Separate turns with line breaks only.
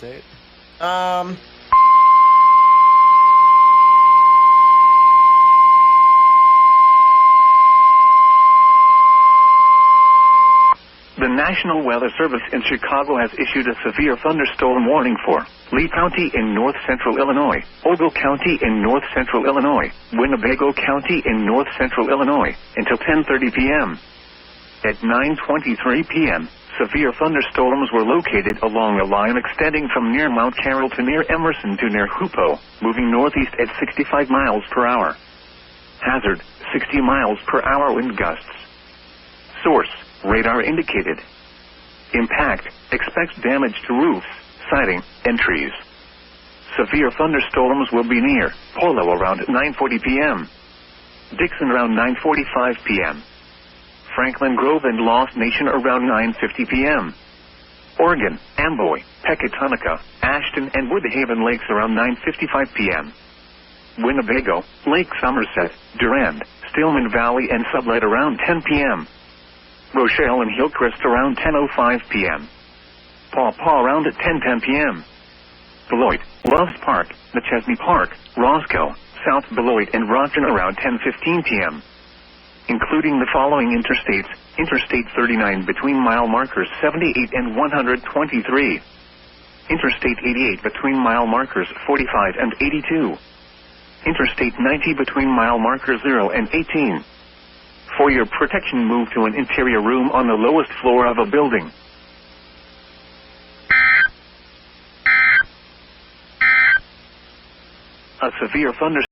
date?
The National Weather Service in Chicago has issued a severe thunderstorm warning for Lee County in north-central Illinois, Ogle County in north-central Illinois, Winnebago County in north-central Illinois, until 10:30 p.m. At 9:23 p.m., severe thunderstorms were located along a line extending from near Mount Carroll to near Emerson to near Hoopo, moving northeast at 65 miles per hour. Hazard, 60 miles per hour wind gusts. Source, radar indicated. Impact, expects damage to roofs, siding, and trees. Severe thunderstorms will be near Polo around 9:40 p.m. Dixon around 9:45 p.m. Franklin Grove and Lost Nation around 9:50 p.m. Oregon, Amboy, Pecatonica, Ashton, and Woodhaven Lakes around 9:55 p.m. Winnebago, Lake Somerset, Durand, Stillman Valley, and Sublette around 10 p.m. Rochelle and Hillcrest around 10:05 p.m. Paw Paw around 10:10 p.m. Beloit, Loves Park, McChesney Park, Roscoe, South Beloit, and Rockton around 10:15 p.m. Including the following interstates: Interstate 39 between mile markers 78 and 123. Interstate 88 between mile markers 45 and 82. Interstate 90 between mile markers 0 and 18. For your protection, move to an interior room on the lowest floor of a building. A severe thunderstorm